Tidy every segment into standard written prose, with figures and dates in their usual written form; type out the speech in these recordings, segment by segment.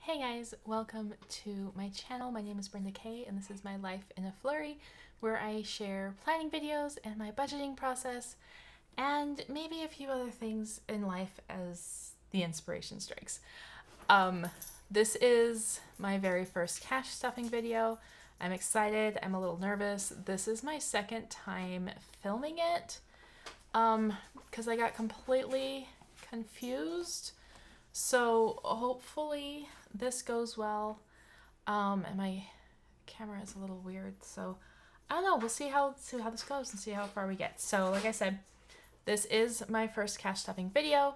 Hey guys, welcome to my channel. My name is Brenda Kay and this is my life in a flurry, where I share planning videos and my budgeting process and maybe a few other things in life as the inspiration strikes. This is my very first cash stuffing video. I'm excited. I'm a little nervous. This is my second time filming it because I got completely confused. So hopefully this goes well. And my camera is a little weird, so I don't know. We'll see how this goes and see how far we get. So like I said, this is my first cash stuffing video.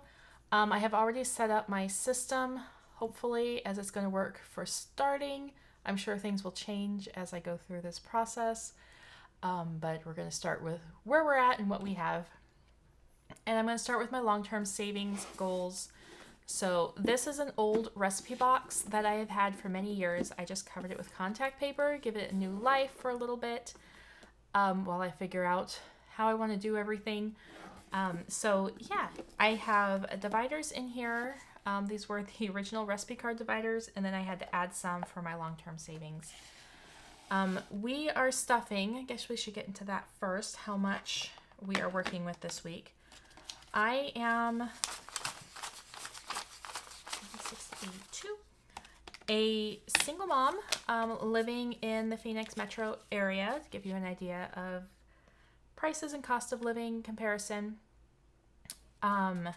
I have already set up my system, hopefully, as it's going to work for starting. I'm sure things will change as I go through this process, but we're going to start with where we're at and what we have. And I'm going to start with my long-term savings goals. So this is an old recipe box that I have had for many years. I just covered it with contact paper, give it a new life for a little bit while I figure out how I want to do everything. So yeah, I have dividers in here. These were the original recipe card dividers, and then I had to add some for my long-term savings. We are stuffing, I guess we should get into that first, how much we are working with this week. I am a single mom living in the Phoenix metro area, to give you an idea of prices and cost of living comparison. And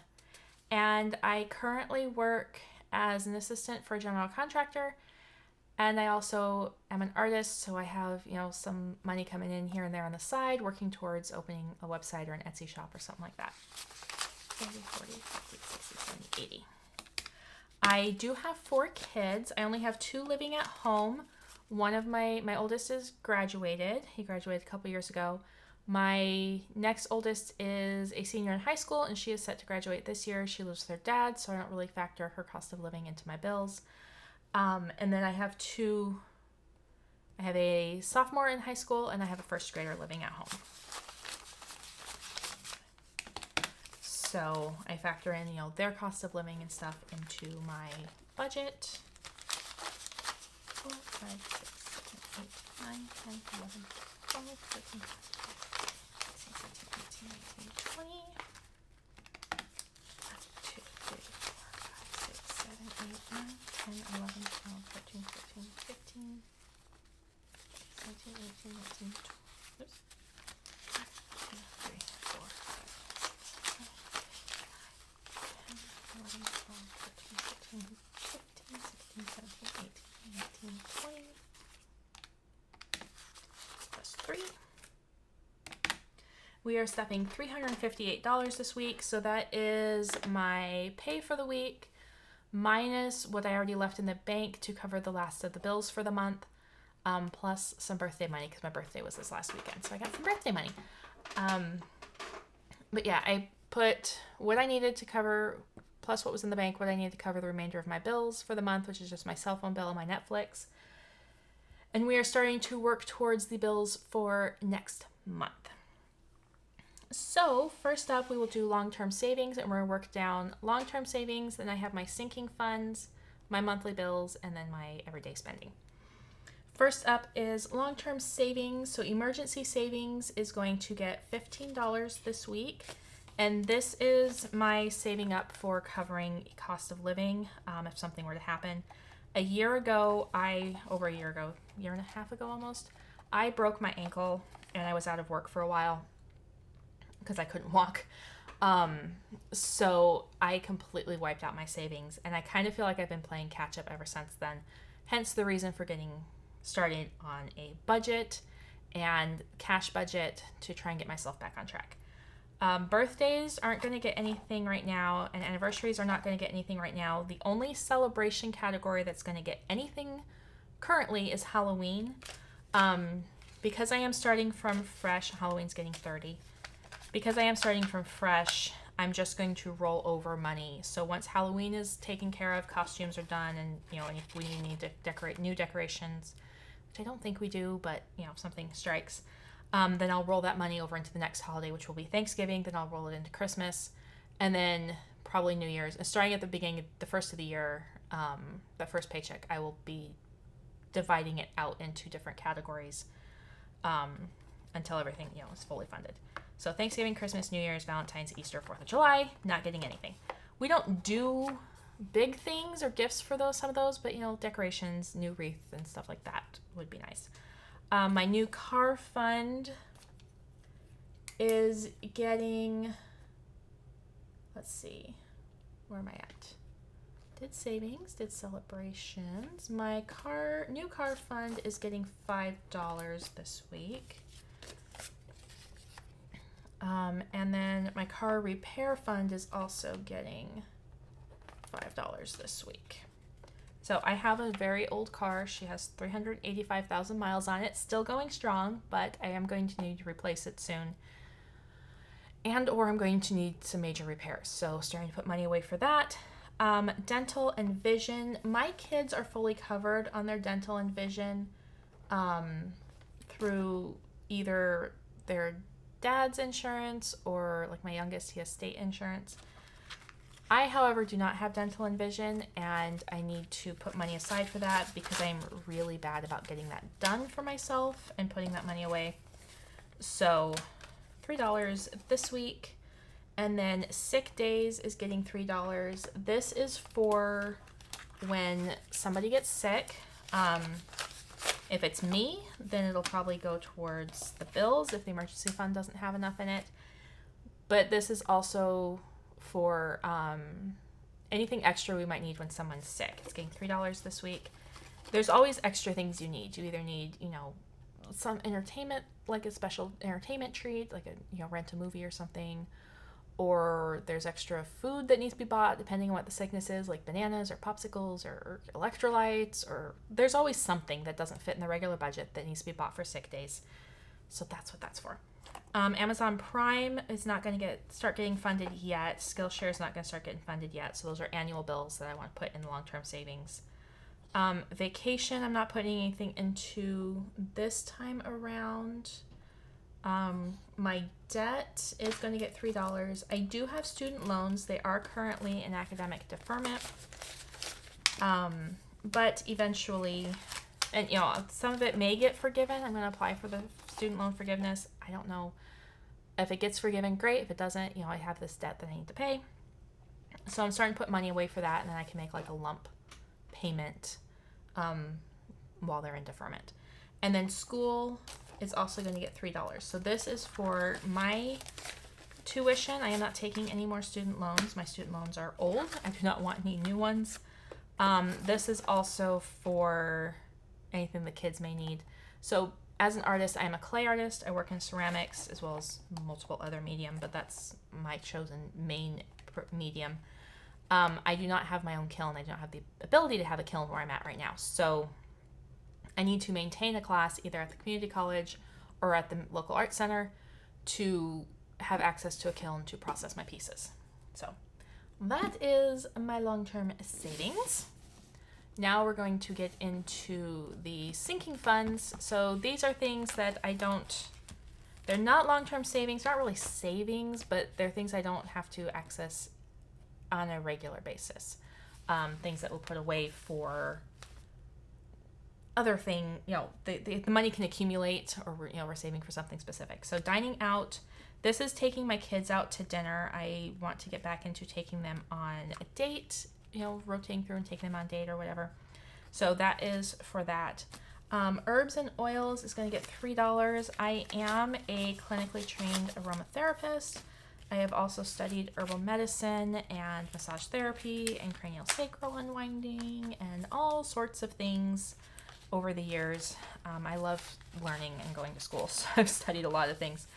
I currently work as an assistant for a general contractor, and I also am an artist, so I have, some money coming in here and there on the side, working towards opening a website or an Etsy shop or something like that. 30, 40, 50, 60, 70, 80. I do have 4 kids. I only have 2 living at home. One of my oldest is graduated. He graduated a couple years ago. My next oldest is a senior in high school, and she is set to graduate this year. She lives with her dad, so I don't really factor her cost of living into my bills. And then I have a sophomore in high school, and I have a first grader living at home. So I factor in, their cost of living and stuff into my budget. 4, 5, 6, 7, 8, 9, 10, 11, 12, 13, 14, 16, 17, 18, 19, 20. 1, 2, 3, 4, 5, 6, 7, 8, 9, 10, 11, 12, 13, 14, 15, 16, 17, 18, 19, 20. Oops. 1, 2, 3, 4, 5, 11, 12, 13, 14, 15, 16, 17, 18, 19, 20. Plus 3. We are stuffing $358 this week, so that is my pay for the week, minus what I already left in the bank to cover the last of the bills for the month, plus some birthday money, because my birthday was this last weekend, so I got some birthday money. But yeah, I put what I needed to cover, plus what was in the bank, what I needed to cover the remainder of my bills for the month, which is just my cell phone bill and my Netflix. And we are starting to work towards the bills for next month. So first up, we will do long-term savings, and we're going to work down long-term savings. Then I have my sinking funds, my monthly bills, and then my everyday spending. First up is long-term savings. So emergency savings is going to get $15 this week. And this is my saving up for covering cost of living if something were to happen. A year and a half ago almost, I broke my ankle and I was out of work for a while because I couldn't walk. So I completely wiped out my savings, and I kind of feel like I've been playing catch up ever since then. Hence the reason for getting started on a budget and cash budget to try and get myself back on track. Birthdays aren't going to get anything right now, and anniversaries are not going to get anything right now. The only celebration category that's going to get anything currently is Halloween. Because I am starting from fresh, Halloween's getting 30. Because I am starting from fresh, I'm just going to roll over money. So once Halloween is taken care of, costumes are done, and and if we need to decorate new decorations, which I don't think we do, but if something strikes, then I'll roll that money over into the next holiday, which will be Thanksgiving. Then I'll roll it into Christmas, and then probably New Year's. And starting at the beginning, the first of the year, that first paycheck, I will be dividing it out into different categories until everything, is fully funded. So Thanksgiving, Christmas, New Year's, Valentine's, Easter, 4th of July, not getting anything. We don't do big things or gifts for some of those, but decorations, new wreath and stuff like that would be nice. My new car fund is getting, let's see, where am I at? Did savings, did celebrations. My new car fund is getting $5 this week. And then my car repair fund is also getting $5 this week. So I have a very old car. She has 385,000 miles on it, still going strong, but I am going to need to replace it soon. Or I'm going to need some major repairs. So starting to put money away for that. Dental and vision. My kids are fully covered on their dental and vision through either their dad's insurance or, like my youngest, he has state insurance. I, however, do not have dental and vision, and I need to put money aside for that because I'm really bad about getting that done for myself and putting that money away. So $3 this week. And then sick days is getting $3. This is for when somebody gets sick. If it's me, then it'll probably go towards the bills if the emergency fund doesn't have enough in it. But this is also for anything extra we might need when someone's sick. It's getting $3 this week. There's always extra things you need. You either need, some entertainment, like a special entertainment treat, like rent a movie or something, or there's extra food that needs to be bought depending on what the sickness is, like bananas or popsicles or electrolytes, or there's always something that doesn't fit in the regular budget that needs to be bought for sick days. So that's what that's for. Amazon Prime is not going to start getting funded yet. Skillshare is not going to start getting funded yet. So those are annual bills that I want to put in long-term savings. Vacation, I'm not putting anything into this time around. My debt is going to get $3. I do have student loans. They are currently in academic deferment. But eventually, and some of it may get forgiven. I'm going to apply for the student loan forgiveness. I don't know if it gets forgiven, great. If it doesn't, I have this debt that I need to pay. So I'm starting to put money away for that, and then I can make like a lump payment while they're in deferment. And then school is also going to get $3. So this is for my tuition. I am not taking any more student loans. My student loans are old. I do not want any new ones. This is also for anything the kids may need. So as an artist, I am a clay artist. I work in ceramics as well as multiple other medium, but that's my chosen main medium. I do not have my own kiln. I do not have the ability to have a kiln where I'm at right now. So I need to maintain a class either at the community college or at the local art center to have access to a kiln to process my pieces. So that is my long-term savings. Now we're going to get into the sinking funds. So these are things that they're not long-term savings, not really savings, but they're things I don't have to access on a regular basis. Things that we'll put away for other thing, the money can accumulate, or we're saving for something specific. So dining out, this is taking my kids out to dinner. I want to get back into taking them on a date, rotating through and taking them on a date or whatever. So that is for that. Herbs and oils is going to get $3. I am a clinically trained aromatherapist. I have also studied herbal medicine and massage therapy and cranial sacral unwinding and all sorts of things over the years. I love learning and going to school, so I've studied a lot of things.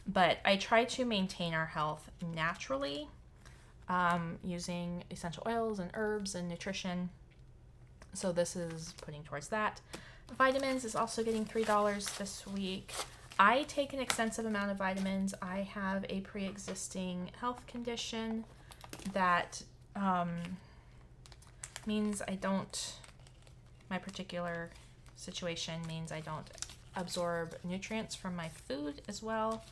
But I try to maintain our health naturally using essential oils and herbs and nutrition. So this is putting towards that. Vitamins is also getting $3 this week. I take an extensive amount of vitamins. I have a pre-existing health condition that means my particular situation means I don't absorb nutrients from my food as well,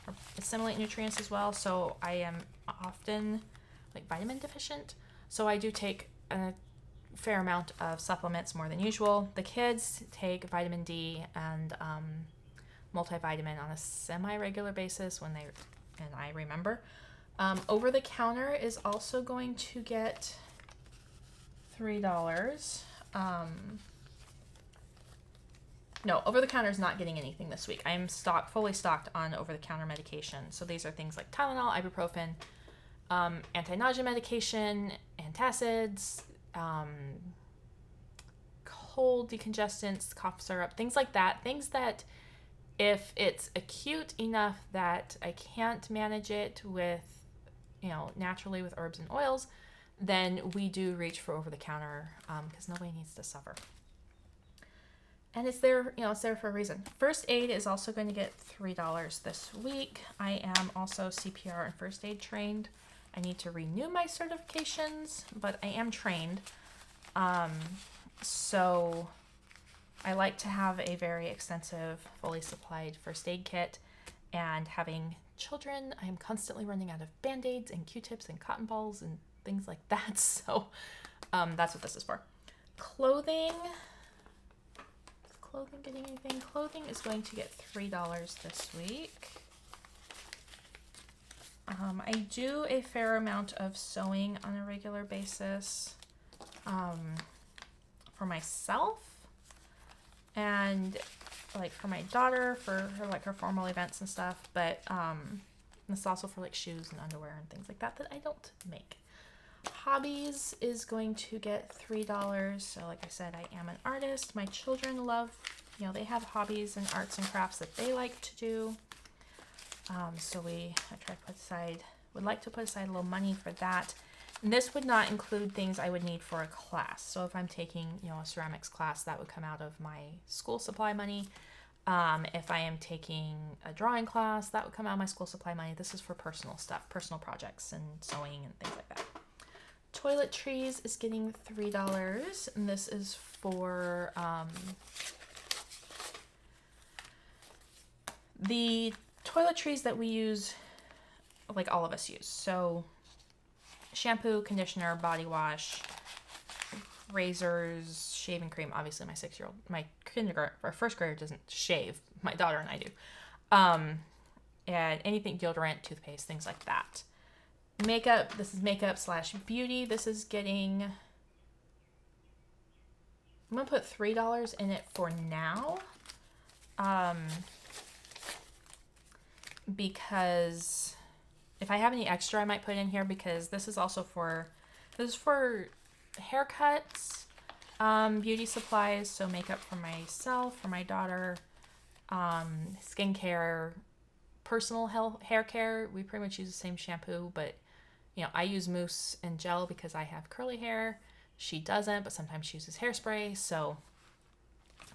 or assimilate nutrients as well. So I am often vitamin deficient. So I do take a fair amount of supplements, more than usual. The kids take vitamin D and multivitamin on a semi-regular basis when I remember. Over the counter is also going to get $3. No, over the counter is not getting anything this week. I am fully stocked on over the counter medication. So these are things like Tylenol, ibuprofen, anti-nausea medication, antacids, cold decongestants, cough syrup, things like that. Things that if it's acute enough that I can't manage it with, naturally with herbs and oils, then we do reach for over the counter because nobody needs to suffer. And it's there, it's there for a reason. First aid is also going to get $3 this week. I am also CPR and first aid trained. I need to renew my certifications, but I am trained. So I like to have a very extensive, fully supplied first aid kit. And having children, I am constantly running out of Band-Aids and Q-tips and cotton balls and things like that. So that's what this is for. Clothing getting anything? Clothing is going to get $3 this week. I do a fair amount of sewing on a regular basis for myself and like for my daughter for her formal events and stuff, but it's also for like shoes and underwear and things like that I don't make. Hobbies is going to get $3. So like I said, I am an artist. My children love, they have hobbies and arts and crafts that they like to do. So would like to put aside a little money for that. And this would not include things I would need for a class. So if I'm taking, a ceramics class, that would come out of my school supply money. If I am taking a drawing class, that would come out of my school supply money. This is for personal stuff, personal projects and sewing and things like that. Toiletries is getting $3, and this is for the toiletries that we use, like all of us use. So shampoo, conditioner, body wash, razors, shaving cream. Obviously my first grader doesn't shave. My daughter and I do. And anything, deodorant, toothpaste, things like that. Makeup, this is makeup / beauty. This is getting, I'm going to put $3 in it for now. Because if I have any extra, I might put in here because this is for haircuts, beauty supplies. So makeup for myself, for my daughter, skincare, personal hair care. We pretty much use the same shampoo, but I use mousse and gel because I have curly hair. She doesn't, but sometimes she uses hairspray. So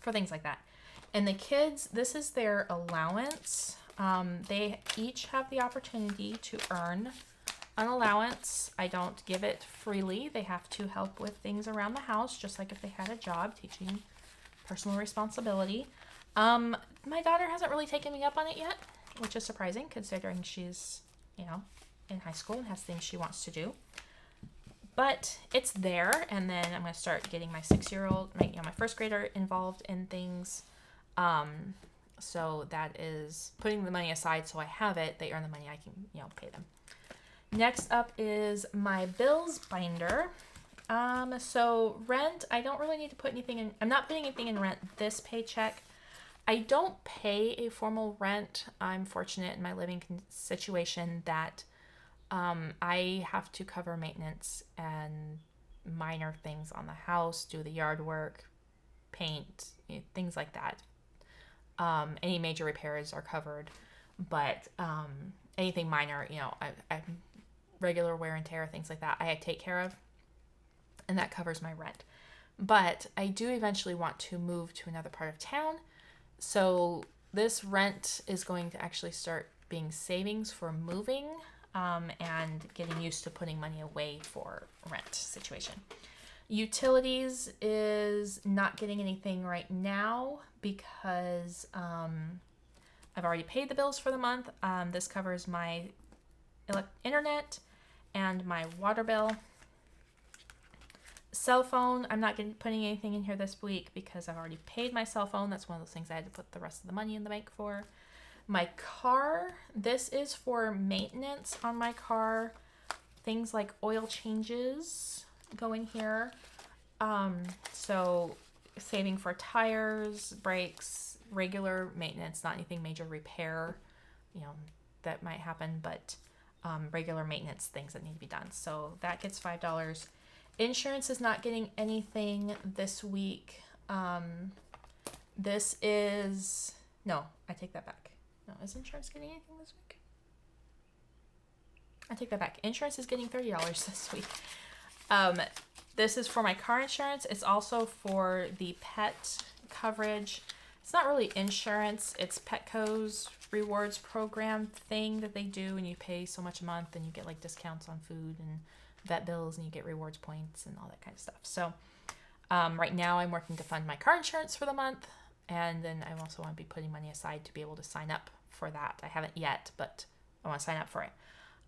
for things like that. And the kids, this is their allowance. They each have the opportunity to earn an allowance. I don't give it freely. They have to help with things around the house, just like if they had a job, teaching personal responsibility. My daughter hasn't really taken me up on it yet, which is surprising considering she's, in high school and has things she wants to do. But it's there, and then I'm going to start getting my 6-year-old, my first grader involved in things. So that is putting the money aside so I have it. They earn the money, I can, pay them. Next up is my bills binder. So rent, I don't really need to put anything in. I'm not putting anything in rent this paycheck. I don't pay a formal rent. I'm fortunate in my living situation that I have to cover maintenance and minor things on the house, do the yard work, paint, things like that. Any major repairs are covered, but anything minor, I regular wear and tear, things like that, I take care of, and that covers my rent. But I do eventually want to move to another part of town, so this rent is going to actually start being savings for moving and getting used to putting money away for rent situation. Utilities is not getting anything right now because I've already paid the bills for the month. This covers my internet and my water bill. Cell phone, I'm not putting anything in here this week because I've already paid my cell phone. That's one of those things I had to put the rest of the money in the bank for. My car, this is for maintenance on my car. Things like oil changes go in here. So saving for tires, brakes, regular maintenance, not anything major repair, you know, that might happen, but regular maintenance things that need to be done. So that gets $5. Insurance is not getting anything this week. This is, no, I take that back. No, is insurance getting anything this week? I take that back. Insurance is getting $30 this week. This is for my car insurance. It's also for the pet coverage. It's not really insurance. It's Petco's rewards program thing that they do, and you pay so much a month and you get like discounts on food and vet bills and you get rewards points and all that kind of stuff. So right now I'm working to fund my car insurance for the month, and then I also want to be putting money aside to be able to sign up for that. I haven't yet, but I want to sign up for it.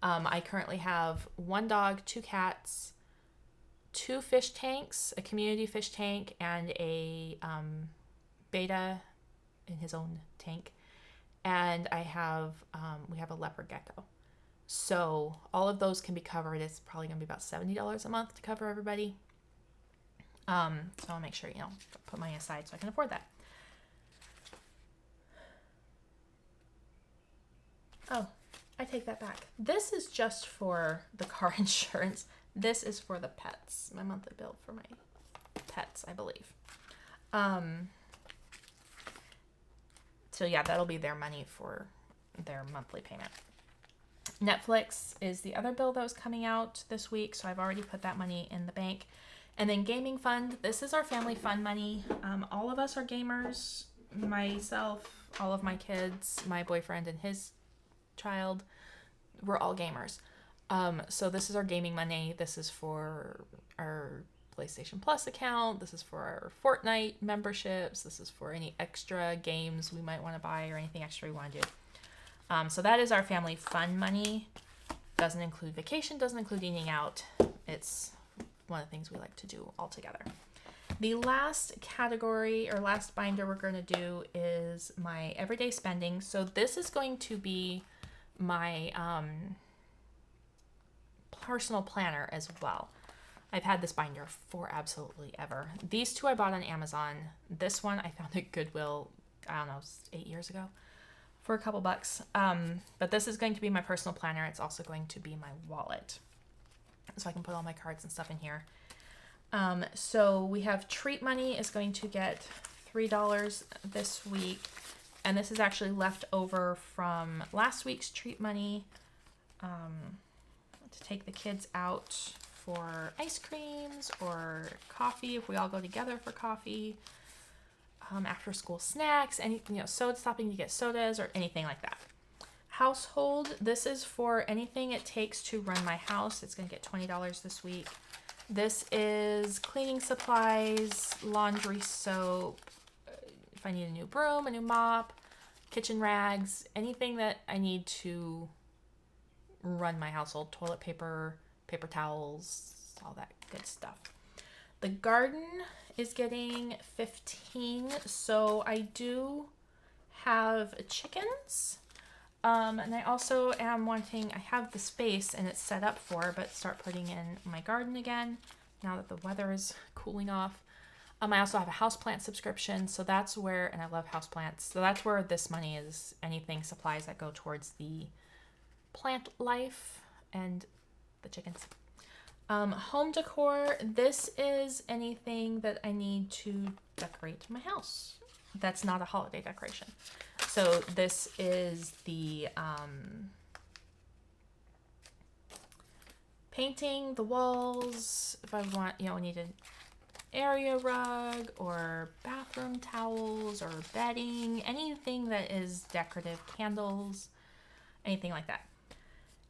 I currently have 1 dog, 2 cats, 2 fish tanks, a community fish tank, and a beta in his own tank. And I have, we have a leopard gecko. So all of those can be covered. It's probably going to be about $70 a month to cover everybody. So I'll make sure, you know, put money aside so I can afford that. Oh, I take that back. This is just for the car insurance. This is for the pets. My monthly bill for my pets, I believe. So yeah, that'll be their money for their monthly payment. Netflix is the other bill that was coming out this week, so I've already put that money in the bank. And then gaming fund, this is our family fund money. All of us are gamers. Myself, all of my kids, my boyfriend and his child, we're all gamers. So this is our gaming money. This is for our PlayStation Plus account. This is for our Fortnite memberships. This is for any extra games we might want to buy or anything extra we want to do. So that is our family fun money. Doesn't include vacation, doesn't include eating out. It's one of the things we like to do all together. The last category or last binder we're going to do is my everyday spending. So this is going to be my personal planner as well. I've had this binder for absolutely ever. These two I bought on Amazon. This one I found at Goodwill, I don't know, 8 years ago for a couple bucks. But this is going to be my personal planner. It's also going to be my wallet. So I can put all my cards and stuff in here. So we have treat money is going to get $3 this week. And this is actually left over from last week's treat money to take the kids out for ice creams or coffee if we all go together for coffee, after school snacks, any, you know, soda, stopping to get sodas or anything like that. Household, this is for anything it takes to run my house. It's going to get $20 this week. This is cleaning supplies, laundry soap, if I need a new broom, a new mop, kitchen rags, anything that I need to run my household, toilet paper, paper towels, all that good stuff. The garden is getting 15, so I do have chickens. And I also am wanting, I have the space and it's set up for, but start putting in my garden again now that the weather is cooling off. I also have a houseplant subscription, so that's where, and I love houseplants, so that's where this money is, anything, supplies that go towards the plant life and the chickens. Home decor, this is anything that I need to decorate my house. That's not a holiday decoration. So this is the painting the walls. If I want, you know, need an area rug or bathroom towels or bedding, anything that is decorative, candles, anything like that.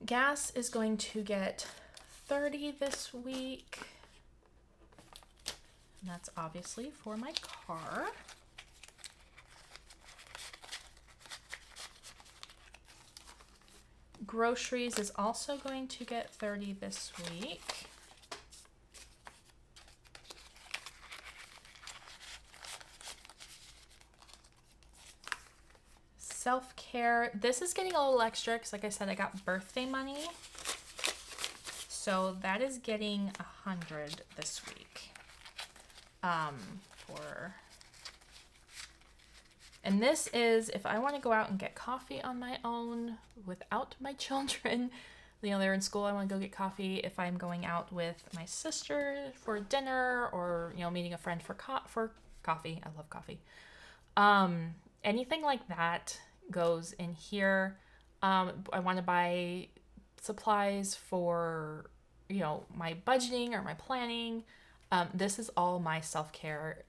Gas is going to get $30 this week. And that's obviously for my car. Groceries is also going to get $30 this week. self-care. This is getting a little extra because, like I said, I got birthday money. So that is getting 100 this week. And this is if I want to go out and get coffee on my own without my children. You know, they're in school, I want to go get coffee. If I'm going out with my sister for dinner, or, you know, meeting a friend for coffee. I love coffee. Anything like that goes in here. I want to buy supplies for, you know, my budgeting or my planning. This is all my self-care.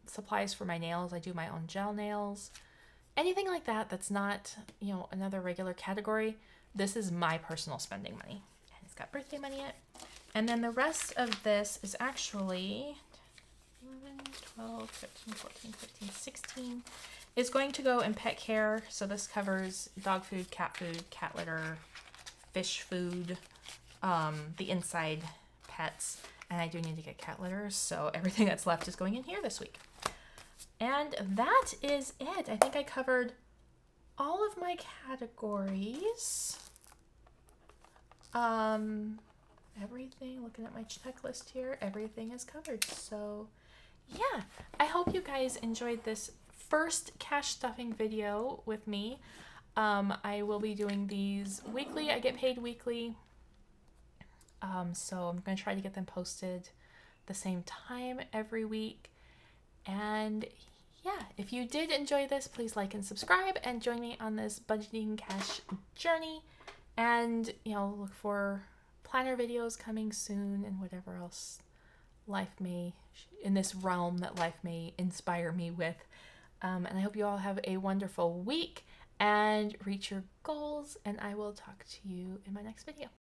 Supplies for my nails. I do my own gel nails. Anything like that that's not, you know, another regular category. This is my personal spending money. And it's got birthday money in it. And then the rest of this is actually 11, 12, 13, 14, 15, 16 is going to go in pet care. So this covers dog food, cat litter, fish food, the inside pets. And I do need to get cat litters, so everything that's left is going in here this week. And that is it. I think I covered all of my categories. Everything, looking at my checklist here, everything is covered. So yeah, I hope you guys enjoyed this first cash stuffing video with me. I will be doing these weekly. I get paid weekly. So I'm going to try to get them posted the same time every week. And yeah, if you did enjoy this, please like and subscribe and join me on this budgeting cash journey. And, you know, look for planner videos coming soon and whatever else life may, in this realm that life may inspire me with. And I hope you all have a wonderful week and reach your goals. And I will talk to you in my next video.